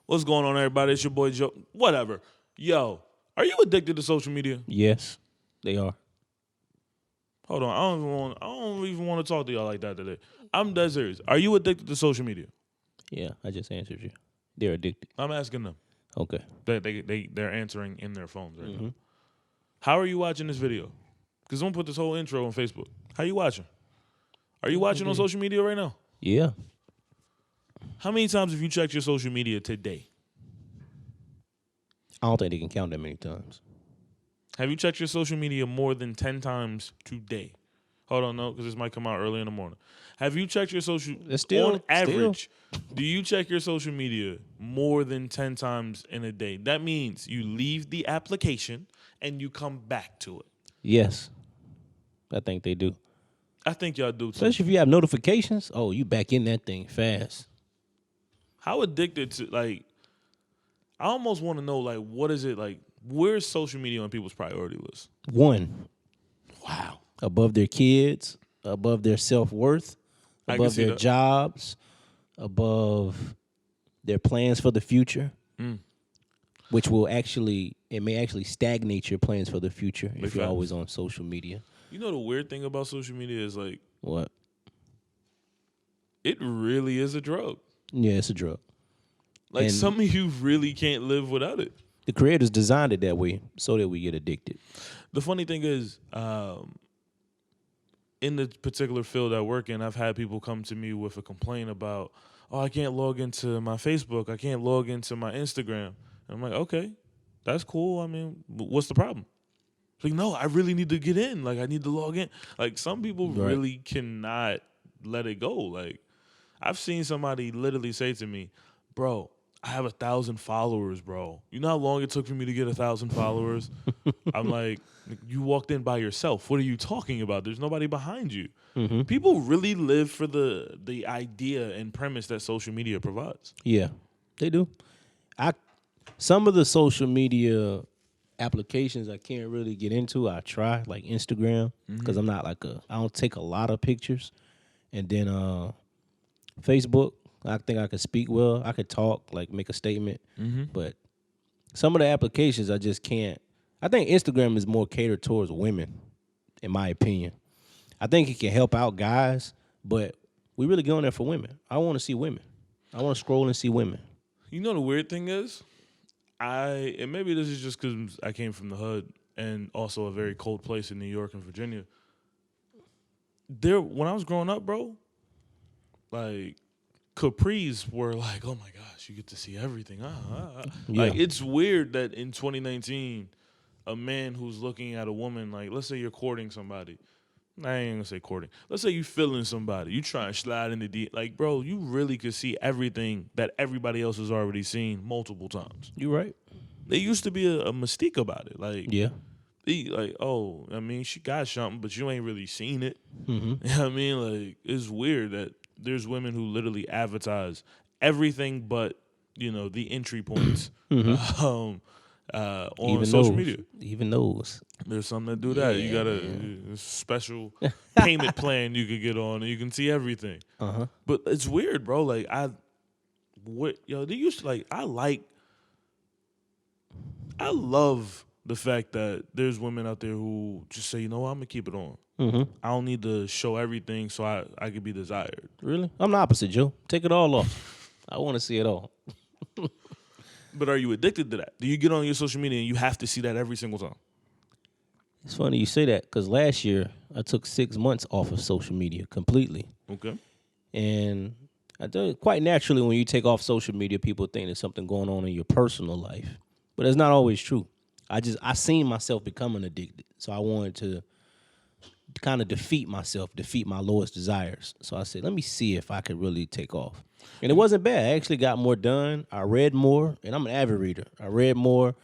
What's going on, everybody? It's your boy Joe. Whatever. Yo, are you addicted to social media? Yes, they are. Hold on. I don't even want to talk to y'all like that today. I'm dead serious. Are you addicted to social media? Yeah, I just answered you. They're addicted. I'm asking them. Okay. They're answering in their phones right now. How are you watching this video? Because I'm gonna put this whole intro on Facebook. How you watching? Are you watching on social media right now? Yeah. How many times have you checked your social media today? I don't think they can count that many times. Have you checked your social media more than 10 times today? Hold on, no, because this might come out early in the morning. Have you checked your social on average? Do you check your social media more than 10 times in a day? That means you leave the application and you come back to it. Yes. I think they do. I think y'all do too. Especially if you have notifications. Oh, you back in that thing fast. How addicted to, like, I almost want to know, like, what is it, like, where's social media on people's priority list? One, Wow. above their kids, above their self-worth, above their jobs, above their plans for the future, which will actually, it may actually stagnate your plans for the future if you're always on social media. You know the weird thing about social media is, like, What? it really is a drug. Yeah, it's a drug. Like, And some of you really can't live without it. the creators designed it that way so that we get addicted. The funny thing is, in the particular field I work in, I've had people come to me with a complaint about, oh, I can't log into my Facebook. I can't log into my Instagram. And I'm like, okay, that's cool. I mean, what's the problem? It's like, no, I really need to get in. Like, I need to log in. Like, some people really cannot let it go. Like, I've seen somebody literally say to me, bro, I have 1,000 followers, bro. You know how long it took for me to get 1,000 followers? I'm like, you walked in by yourself. What are you talking about? There's nobody behind you. People really live for the idea and premise that social media provides. Yeah, they do. Some of the social media applications I can't really get into. I try, like Instagram, because I'm not like I don't take a lot of pictures. And then Facebook, I think I could speak well. I could talk, like make a statement. But some of the applications I just can't. I think Instagram is more catered towards women, in my opinion. I think it can help out guys, but we really go in there for women. I want to see women. I want to scroll and see women. You know the weird thing is, and maybe this is just because I came from the hood and also a very cold place in New York and Virginia. When I was growing up, bro, like, capris were like, oh my gosh, you get to see everything. Yeah. Like, it's weird that in 2019, a man who's looking at a woman, like, let's say you're courting somebody. I ain't gonna say courting. Let's say you feeling somebody. You try and slide in the D. Like, bro, you really could see everything that everybody else has already seen multiple times. You right. There used to be a mystique about it. Like, Yeah. like, oh, I mean, she got something, but you ain't really seen it. You know what I mean? Like, it's weird that there's women who literally advertise everything but, you know, the entry points on Even social those, media. Even those. There's some that do that. You got a special payment plan you could get on, and you can see everything. But it's weird, bro. Like, they used to, like, I love the fact that there's women out there who just say, you know what, I'm gonna keep it on. I don't need to show everything so I can be desired. Really? I'm the opposite, Joe. Take it all off. I want to see it all. But are you addicted to that? Do you get on your social media and you have to see that every single time? It's funny you say that because last year I took 6 months off of social media completely. Okay. And I do quite naturally when you take off social media, people think there's something going on in your personal life. But it's not always true. I seen myself becoming addicted. So I wanted to kind of defeat my lowest desires. So I said, let me see if I could really take off. And it wasn't bad. I actually got more done. I read more, and I'm an avid reader. I read more.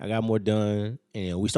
I got more done, and we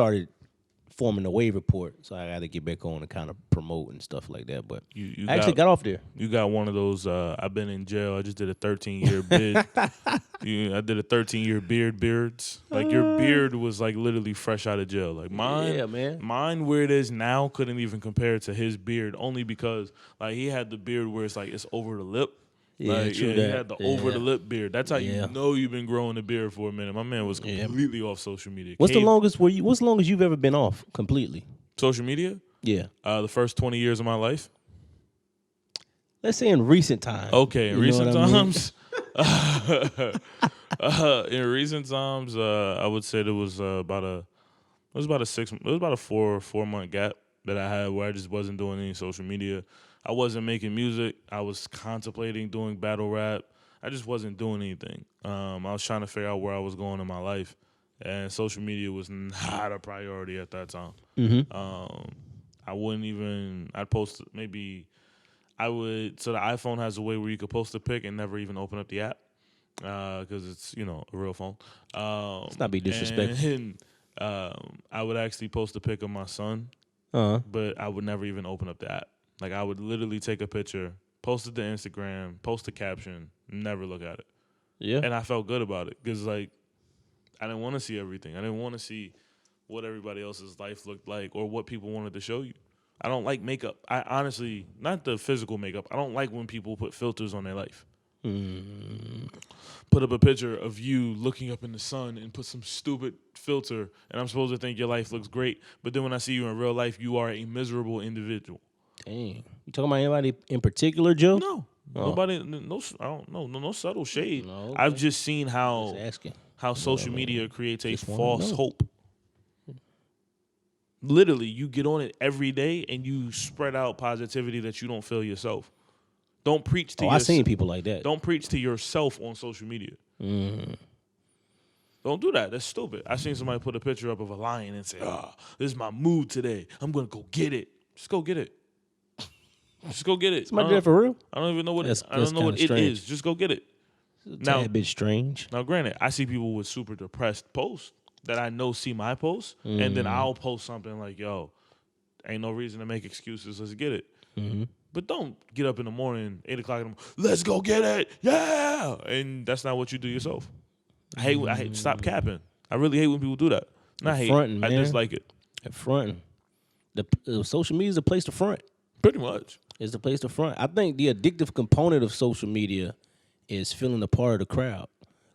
forming a wave report, so I got to get back on and kind of promote and stuff like that. But I actually got off there. You got one of those, I've been in jail. I just did a 13-year bid. I did a 13-year beards. Like, your beard was, like, literally fresh out of jail. Like, mine where it is now couldn't even compare to his beard, only because, like, he had the beard where it's, like, it's over the lip. Yeah, true he had the over the lip beard. That's how you know you've been growing a beard for a minute. My man was completely off social media. What's the longest you've ever been off completely? Social media? Yeah. The first 20 years of my life. Let's say in recent times. Okay, in recent times. In recent times, I would say there was about a 4 month gap that I had where I just wasn't doing any social media. I wasn't making music. I was contemplating doing battle rap. I just wasn't doing anything. I was trying to figure out where I was going in my life, and social media was not a priority at that time. I wouldn't even. I'd post maybe. I would. So the iPhone has a way where you could post a pic and never even open up the app because it's a real phone. Let's not be disrespectful. And I would actually post a pic of my son, but I would never even open up the app. Like I would literally take a picture, post it to Instagram, post a caption, never look at it. Yeah. And I felt good about it because I didn't want to see everything. I didn't want to see what everybody else's life looked like or what people wanted to show you. I don't like makeup. I honestly, not the physical makeup. I don't like when people put filters on their life. Put up a picture of you looking up in the sun and put some stupid filter, and I'm supposed to think your life looks great. But then when I see you in real life, you are a miserable individual. Dang. You talking about anybody in particular, Joe? No. Nobody. No. I don't know. No subtle shade. No, okay. I've just seen how social media creates a false hope. Literally, you get on it every day and you spread out positivity that you don't feel yourself. Don't preach to yourself. I've seen people like that. Don't preach to yourself on social media. Don't do that. That's stupid. I seen somebody put a picture up of a lion and say, this is my mood today. I'm going to go get it. Just go get it. Just go get it. Somebody do that for real? I don't even know what it is. Just go get it. Now, a bit strange. Now, granted, I see people with super depressed posts that I know see my posts, and then I'll post something like, yo, ain't no reason to make excuses. Let's get it. But don't get up in the morning, 8 o'clock in the morning, let's go get it. Yeah. And that's not what you do yourself. I hate stop capping. I really hate when people do that. Not hate. I dislike it. Fronting. The social media is the place to front. Pretty much. It's the place to front. I think the addictive component of social media is feeling a part of the crowd.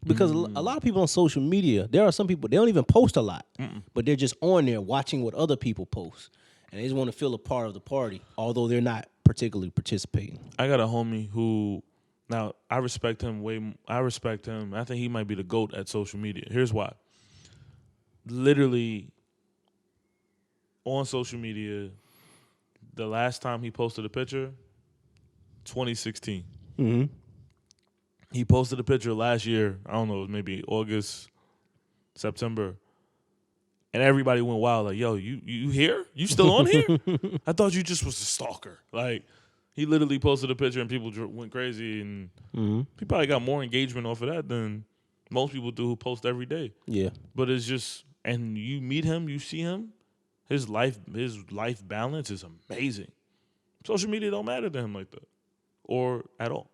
Because a lot of people on social media, there are some people, they don't even post a lot, but they're just on there watching what other people post. And they just want to feel a part of the party, although they're not particularly participating. I got a homie who, now I respect him. I think he might be the GOAT at social media. Here's why. Literally, on social media, the last time he posted a picture, 2016. He posted a picture last year. I don't know, it was maybe August, September. And everybody went wild, like, yo, you here? You still on here? I thought you just was a stalker. Like, he literally posted a picture and people went crazy. And he probably got more engagement off of that than most people do who post every day. Yeah. But it's just, and you meet him, you see him, his life balance is amazing. Social media don't matter to him like that or at all.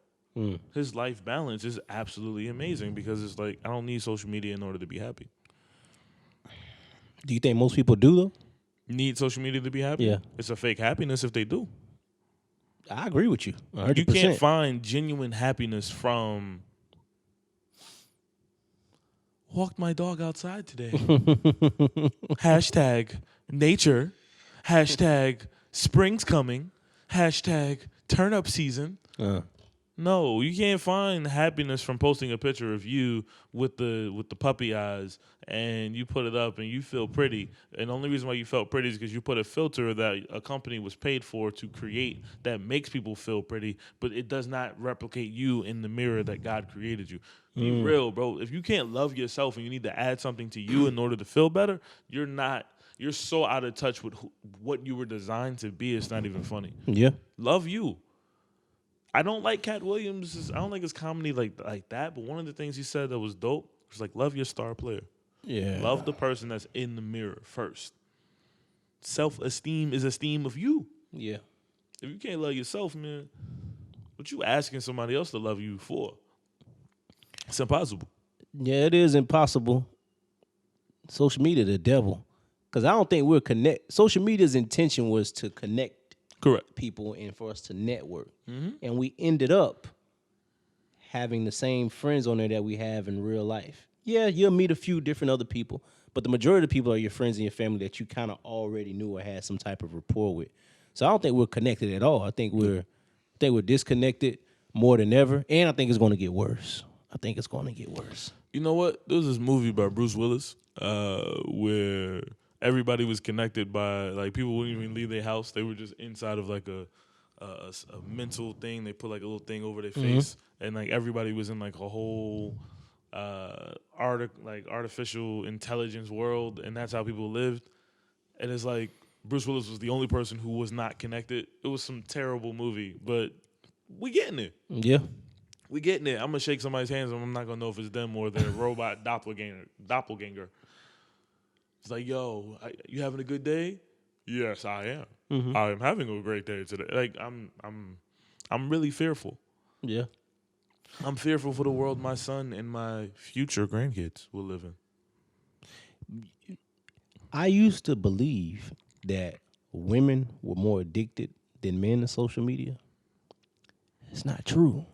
His life balance is absolutely amazing because it's like, I don't need social media in order to be happy. Do you think most people do, though? Need social media to be happy? Yeah. It's a fake happiness if they do. I agree with you. 100%. You can't find genuine happiness from walked my dog outside today. Hashtag nature. Hashtag spring's coming. Hashtag turnip season. No, you can't find happiness from posting a picture of you with the puppy eyes and you put it up and you feel pretty. And the only reason why you felt pretty is because you put a filter that a company was paid for to create that makes people feel pretty, but it does not replicate you in the mirror that God created you. Be real, bro. If you can't love yourself and you need to add something to you in order to feel better, you're so out of touch with what you were designed to be. It's not even funny. Yeah. Love you. I don't like Cat Williams. I don't like his comedy like that. But one of the things he said that was dope was like, love your star player. Yeah. Love the person that's in the mirror first. Self-esteem is esteem of you. Yeah. If you can't love yourself, man, what you asking somebody else to love you for? It's impossible. Yeah, it is impossible. Social media, the devil. Because I don't think we're connect. Social media's intention was to connect correct people and for us to network. And we ended up having the same friends on there that we have in real life. Yeah, you'll meet a few different other people, but the majority of the people are your friends and your family that you kind of already knew or had some type of rapport with. So I don't think we're connected at all. I think we're disconnected more than ever, and I think it's going to get worse. I think it's going to get worse. You know what? There was this movie by Bruce Willis where everybody was connected by, like, people wouldn't even leave their house. They were just inside of like a mental thing. They put like a little thing over their face, and like everybody was in like a whole artificial intelligence world, and that's how people lived. And it's like Bruce Willis was the only person who was not connected. It was some terrible movie, but we getting it. Yeah. We getting it. I'm gonna shake somebody's hands, and I'm not gonna know if it's them or their robot doppelganger. It's like, yo, you having a good day? Yes, I am. Mm-hmm. I am having a great day today. Like, I'm really fearful. Yeah. I'm fearful for the world my son and my future grandkids will live in. I used to believe that women were more addicted than men to social media. It's not true.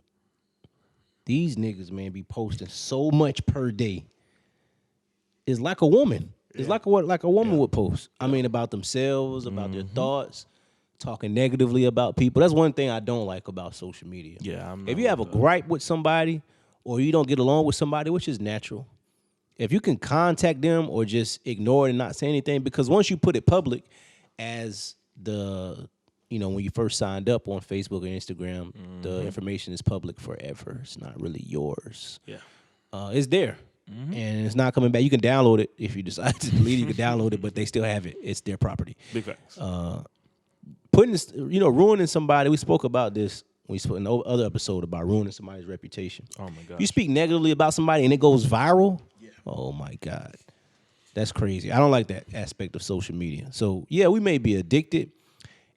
These niggas, man, be posting so much per day. It's like a woman. It's like what a woman would post. I mean, about themselves, about their thoughts, talking negatively about people. That's one thing I don't like about social media. Yeah, if you have a gripe with somebody or you don't get along with somebody, which is natural, if you can contact them or just ignore it and not say anything, because once you put it public as when you first signed up on Facebook or Instagram, the information is public forever. It's not really yours. Yeah. It's there. And it's not coming back. You can download it if you decide to delete it. You can download it, but they still have it. It's their property. Big facts. Ruining somebody. We spoke about this. We spoke in the other episode about ruining somebody's reputation. Oh my God. You speak negatively about somebody and it goes viral. Yeah. Oh my God, that's crazy. I don't like that aspect of social media. So yeah, we may be addicted,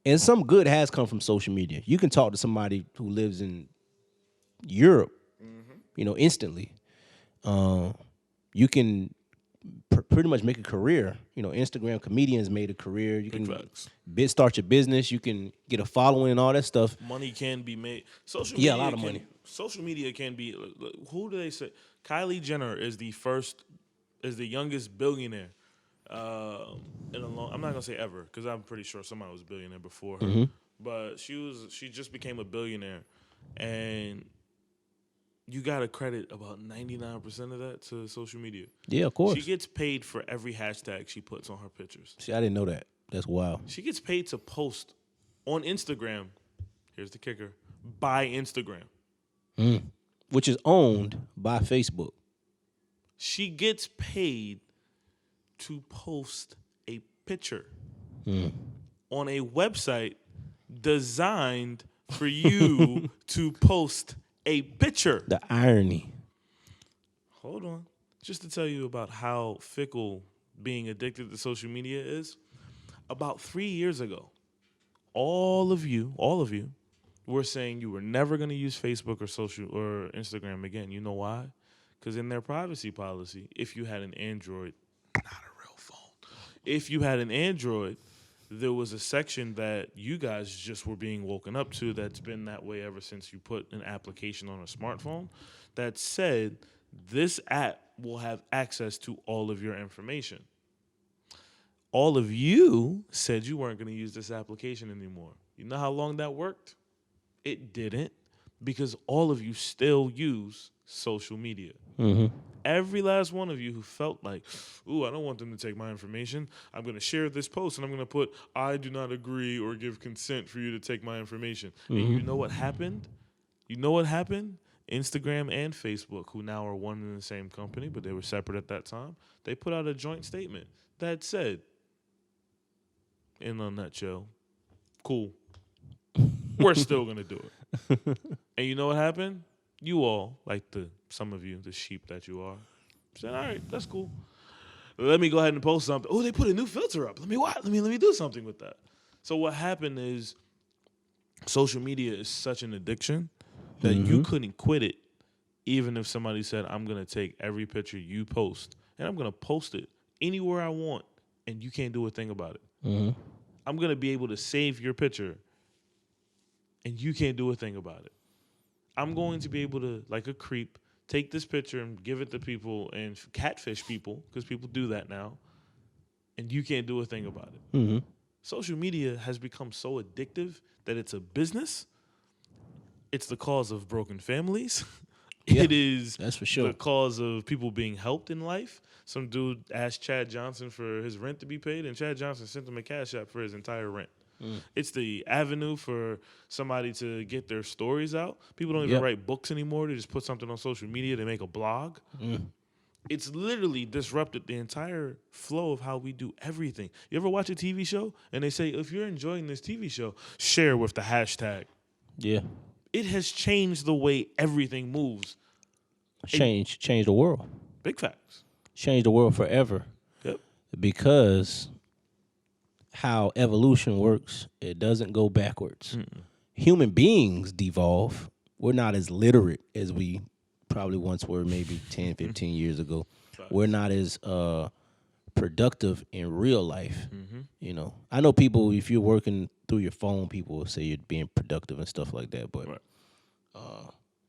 and some good has come from social media. You can talk to somebody who lives in Europe, instantly. You can pretty much make a career. Instagram comedians made a career. You can start your business. You can get a following and all that stuff. Money can be made. Social media, a lot of money. Social media can be. Who do they say? Kylie Jenner is the youngest billionaire in a long. I'm not gonna say ever because I'm pretty sure somebody was a billionaire before her. But she just became a billionaire, and you got to credit about 99% of that to social media. Yeah, of course. She gets paid for every hashtag she puts on her pictures. See, I didn't know that. That's wild. She gets paid to post on Instagram. Here's the kicker: by Instagram, which is owned by Facebook. She gets paid to post a picture on a website designed for you to post a picture. The irony. Hold on. Just to tell you about how fickle being addicted to social media is, about 3 years ago, all of you were saying you were never going to use Facebook or Instagram again. You know why? Because in their privacy policy, if you had an Android, not a real phone, if you had an Android, there was a section that you guys just were being woken up to that's been that way ever since you put an application on a smartphone that said this app will have access to all of your information. All of you said you weren't going to use this application anymore. You know how long that worked? It didn't, because all of you still use social media. Every last one of you who felt like, ooh, I don't want them to take my information. I'm going to share this post and I'm going to put, I do not agree or give consent for you to take my information. And you know what happened? Instagram and Facebook, who now are one and the same company, but they were separate at that time, they put out a joint statement that said, in a nutshell, cool. We're still going to do it. And you know what happened? You all, like some of you, the sheep that you are, said, all right, that's cool. Let me go ahead and post something. Oh, they put a new filter up. Let me do something with that. So what happened is social media is such an addiction that you couldn't quit it, even if somebody said, I'm going to take every picture you post and I'm going to post it anywhere I want, and you can't do a thing about it. I'm going to be able to save your picture, and you can't do a thing about it. I'm going to be able to, like a creep, take this picture and give it to people and catfish people, because people do that now, and you can't do a thing about it. Mm-hmm. Social media has become so addictive that it's a business. It's the cause of broken families. Yeah, it is that's for sure. the cause of people being helped in life. Some dude asked Chad Johnson for his rent to be paid, and Chad Johnson sent him a cash app for his entire rent. It's the avenue for somebody to get their stories out. People don't even write books anymore. They just put something on social media. They make a blog. It's literally disrupted the entire flow of how we do everything. You ever watch a TV show and they say, if you're enjoying this TV show, share with the hashtag. Yeah. It has changed the way everything moves. Change the world. Big facts. Change the world forever. Yep. Because how evolution works, it doesn't go backwards. Human beings devolve. We're not as literate as we probably once were, maybe 10, 15 years ago. We're not as productive in real life. You know, I know people, if you're working through your phone, people will say you're being productive and stuff like that. But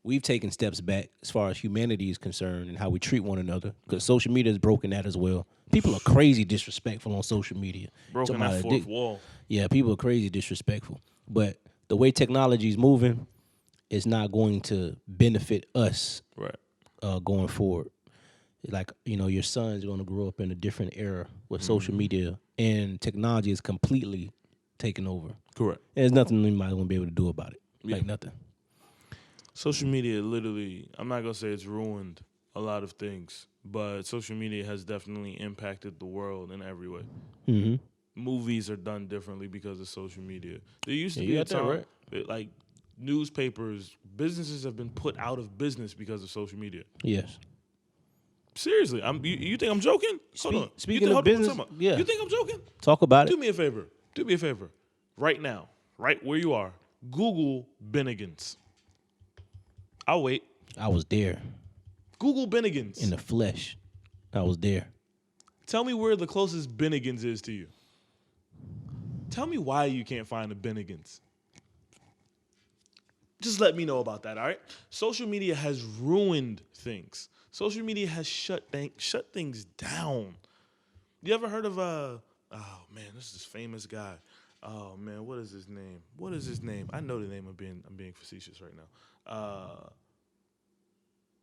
we've taken steps back as far as humanity is concerned and how we treat one another, because social media has broken that as well. People are crazy disrespectful on social media. Broken that fourth wall. Yeah, people are crazy disrespectful. But the way technology is moving, it's not going to benefit us going forward. Like, you know, your son's going to grow up in a different era with social media, and technology is completely taken over. Correct. And there's nothing anybody's going to be able to do about it. Like nothing. Social media literally, I'm not going to say it's ruined a lot of things, but social media has definitely impacted the world in every way. Movies are done differently because of social media. There used to be a time, like newspapers, businesses have been put out of business because of social media. Yes. Seriously, you think I'm joking? Hold on. Speaking of business, you think I'm joking? Talk about it. Do me a favor. Do me a favor. Right now, right where you are, Google Bennigan's. I'll wait. I was there. Google Bennigan's. In the flesh. I was there. Tell me where the closest Bennigan's is to you. Tell me why you can't find a Bennigan's. Just let me know about that, all right? Social media has ruined things. Social media has shut things down. You ever heard of this is this famous guy. Oh man, what is his name? I know the name. I'm being facetious right now.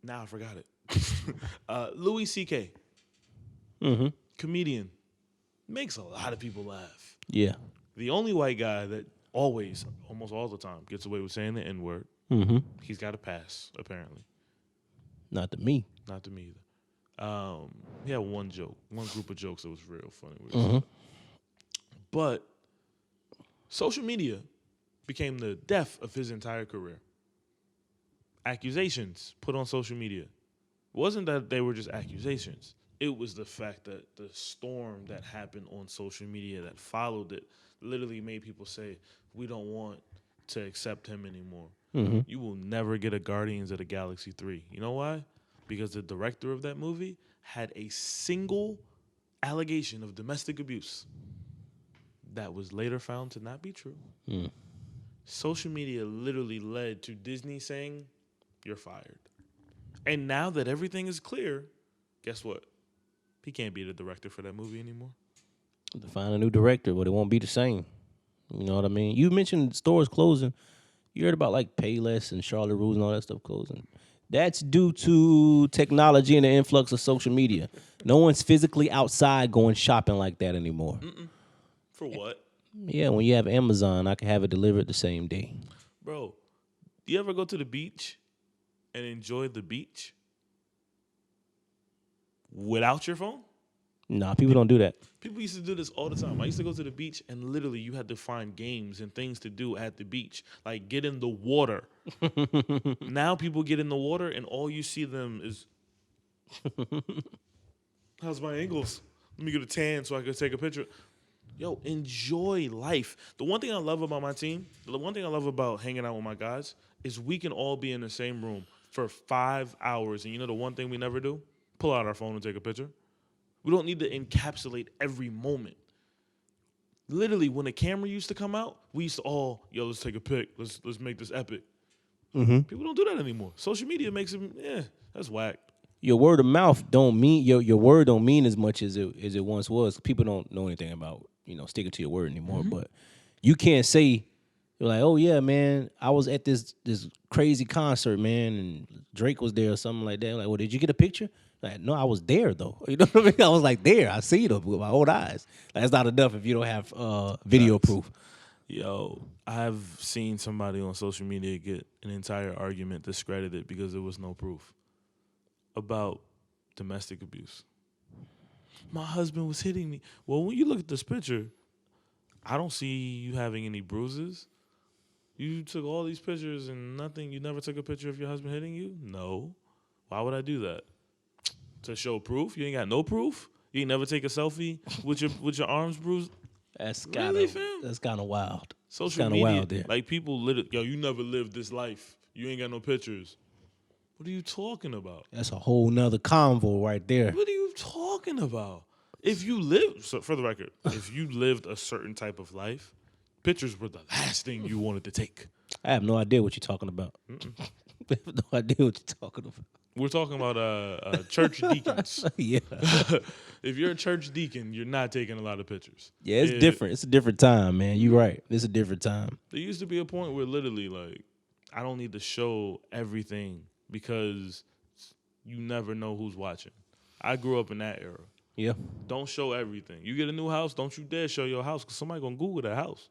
Now I forgot it. Louis C.K. Comedian. Makes a lot of people laugh. Yeah. The only white guy that almost all the time, gets away with saying the N-word. He's got a pass, apparently. Not to me. Not to me either. He had one group of jokes that was real funny. But social media became the death of his entire career. Accusations put on social media. It wasn't that they were just accusations. It was the fact that the storm that happened on social media that followed it literally made people say, we don't want to accept him anymore. You will never get a Guardians of the Galaxy 3. You know why? Because the director of that movie had a single allegation of domestic abuse that was later found to not be true. Social media literally led to Disney saying, you're fired. And now that everything is clear, guess what? He can't be the director for that movie anymore. To find a new director, but it won't be the same. You know what I mean? You mentioned stores closing. You heard about like Payless and Charlotte Russe and all that stuff closing. That's due to technology and the influx of social media. No one's physically outside going shopping like that anymore. For what? Yeah, when you have Amazon, I can have it delivered the same day. Bro, do you ever go to the beach and enjoy the beach without your phone? Nah, people don't do that. People used to do this all the time. I used to go to the beach and literally you had to find games and things to do at the beach. Like get in the water. Now people get in the water and all you see them is, how's my angles? Let me get a tan so I can take a picture. Yo, enjoy life. The one thing I love about my team, the one thing I love about hanging out with my guys is we can all be in the same room for 5 hours. And you know the one thing we never do? Pull out our phone and take a picture. We don't need to encapsulate every moment. Literally, when the camera used to come out, we used to let's take a pic. Let's make this epic. People don't do that anymore. Social media makes it, that's whack. Your word of mouth don't mean your word don't mean as much as it once was. People don't know anything about sticking to your word anymore. But you can't say you're like, oh yeah, man, I was at this crazy concert, man, and Drake was there or something like that. Like, well, did you get a picture? Like, no, I was there though. You know what I mean? I was like there. I see them with my own eyes. That's not enough if you don't have video proof. Yo, I've seen somebody on social media get an entire argument discredited because there was no proof about domestic abuse. My husband was hitting me. Well, when you look at this picture, I don't see you having any bruises. You took all these pictures and nothing. You never took a picture of your husband hitting you? No. Why would I do that? To show proof? You ain't got no proof? You ain't never take a selfie with your arms bruised? That's really, kind of wild. Social media, wild there. Like people, you never lived this life. You ain't got no pictures. What are you talking about? That's a whole nother convo right there. What are you talking about? If you live, so for the record, if you lived a certain type of life, pictures were the last thing you wanted to take. I have no idea what you're talking about. I have no idea what you're talking about. We're talking about church deacons. Yeah. If you're a church deacon, you're not taking a lot of pictures. Yeah, it's different. It's a different time, man. You're right. It's a different time. There used to be a point where literally, like, I don't need to show everything because you never know who's watching. I grew up in that era. Yeah. Don't show everything. You get a new house, don't you dare show your house because somebody going to Google that house.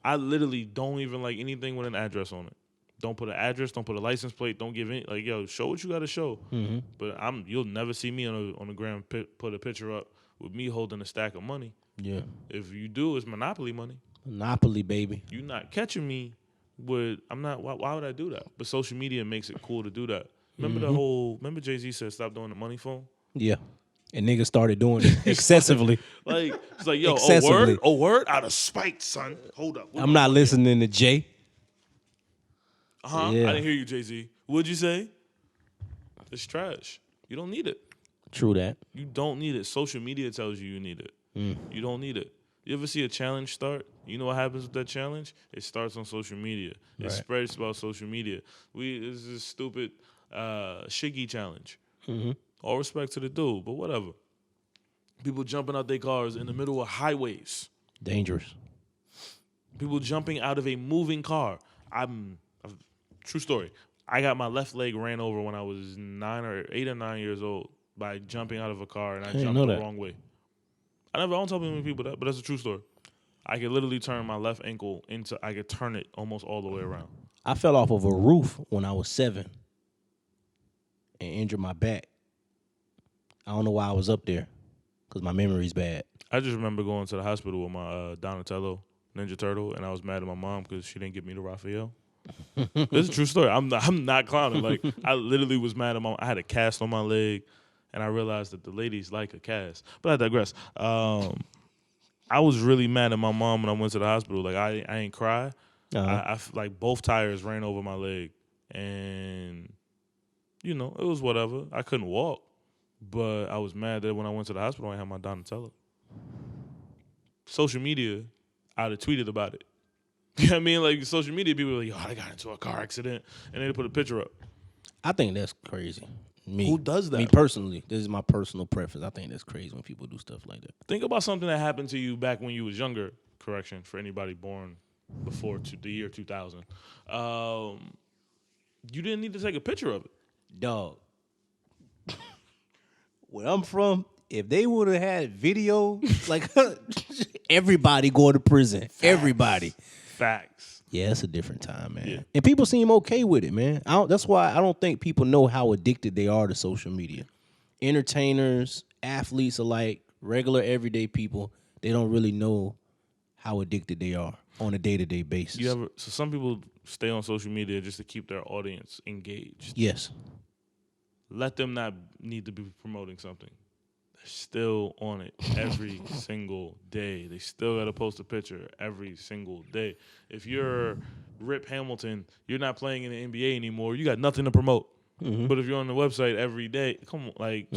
I literally don't even like anything with an address on it. Don't put an address. Don't put a license plate. Don't give any show what you got to show. Mm-hmm. But you'll never see me on the gram put a picture up with me holding a stack of money. Yeah. If you do, it's Monopoly money. Monopoly, baby. You're not catching me with. I'm not. Why would I do that? But social media makes it cool to do that. Remember Remember Jay-Z said stop doing the money phone. Yeah. And niggas started doing it excessively. It's like yo, a word out of spite, son. Hold up. I'm not listening to Jay. Yeah. I didn't hear you, Jay-Z. What'd you say? It's trash. You don't need it. True that. You don't need it. Social media tells you need it. You don't need it. You ever see a challenge start? You know what happens with that challenge? It starts on social media. It spreads about social media. This is stupid Shiggy challenge. Mm-hmm. All respect to the dude, but whatever. People jumping out their cars in the middle of highways. Dangerous. People jumping out of a moving car. True story. I got my left leg ran over when I was 8 or 9 years old by jumping out of a car, and I jumped the wrong way. I don't tell many people that, but that's a true story. I could literally turn my left ankle I could turn it almost all the way around. I fell off of a roof when I was 7 and injured my back. I don't know why I was up there because my memory's bad. I just remember going to the hospital with my Donatello Ninja Turtle, and I was mad at my mom because she didn't get me the Raphael. This is a true story. I'm not clowning. Like, I literally was mad at my mom. I had a cast on my leg, and I realized that the ladies like a cast. But I digress. I was really mad at my mom when I went to the hospital. Like, I ain't cry. I like both tires ran over my leg, and it was whatever. I couldn't walk, but I was mad that when I went to the hospital, I had my Donatello. Social media, I'd have tweeted about it. You know what I mean? Like, social media, people are like, I got into a car accident, and they put a picture up. I think that's crazy. Who does that? Me personally. This is my personal preference. I think that's crazy when people do stuff like that. Think about something that happened to you back when you was younger. Correction, for anybody born before the year 2000. You didn't need to take a picture of it. Dog. Where I'm from, if they would have had video, like everybody going to prison. Facts. Everybody. Facts. Yeah, it's a different time, man. Yeah. And people seem okay with it, man. That's why I don't think people know how addicted they are to social media. Entertainers, athletes alike, regular everyday people, they don't really know how addicted they are on a day-to-day basis. So some people stay on social media just to keep their audience engaged. Yes. Let them not need to be promoting something. They're still on it every single day. They still got to post a picture every single day. If you're Rip Hamilton, you're not playing in the NBA anymore. You got nothing to promote. Mm-hmm. But if you're on the website every day, come on,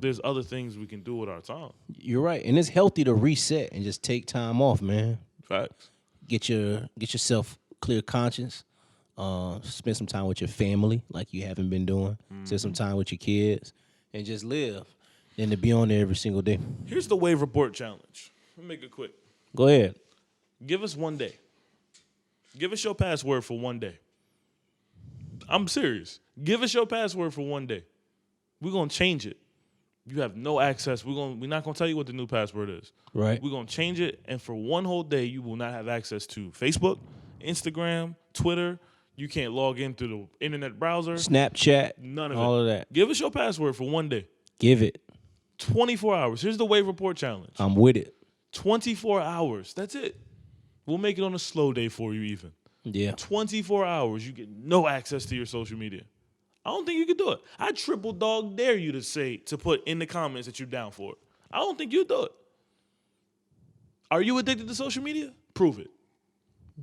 there's other things we can do with our time. You're right, and it's healthy to reset and just take time off, man. Facts. Get yourself clear conscience. Spend some time with your family like you haven't been doing. Spend some time with your kids and just live. Than to be on there every single day. Here's the Wave Report challenge. Let me make it quick. Go ahead. Give us one day. Give us your password for one day. I'm serious. Give us your password for one day. We're going to change it. You have no access. We're not going to tell you what the new password is. Right. We're going to change it, and for one whole day, you will not have access to Facebook, Instagram, Twitter. You can't log in through the internet browser. Snapchat. None of all of that. Give us your password for one day. Give it. 24 hours. Here's the Wave Report challenge. I'm with it. 24 hours. That's it. We'll make it on a slow day for you even. Yeah. 24 hours, you get no access to your social media. I don't think you can do it. I triple dog dare you to put in the comments that you're down for it. I don't think you'll do it. Are you addicted to social media? Prove it.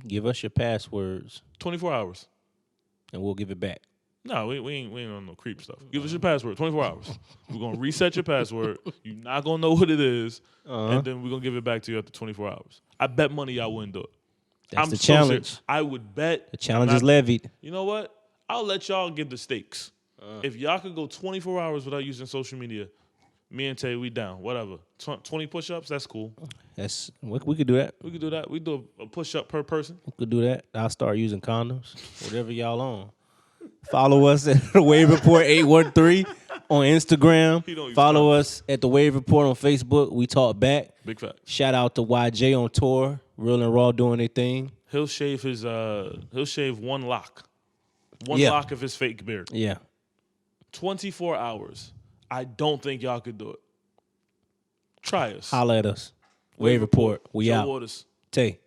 Give us your passwords. 24 hours. And we'll give it back. No, we ain't on no creep stuff. Give us your password, 24 hours. We're going to reset your password. You're not going to know what it is. And then we're going to give it back to you after 24 hours. I bet money y'all wouldn't do it. That's the challenge. Serious. I would bet. The challenge is levied. You know what? I'll let y'all give the stakes. If y'all could go 24 hours without using social media, me and Tay, we down. Whatever. 20 push-ups, that's cool. We could do that. We could do that. We do a push-up per person. We could do that. I'll start using condoms. Whatever y'all on. Follow us at the Wave Report 813 on Instagram. Follow us at the Wave Report on Facebook. We talk back. Big fact. Shout out to YJ on tour, Real and Raw doing their thing. He'll shave one lock. One lock of his fake beard. Yeah. 24 hours. I don't think y'all could do it. Try us. Holla at us. Wave Report. We Joe out. Waters. Tay.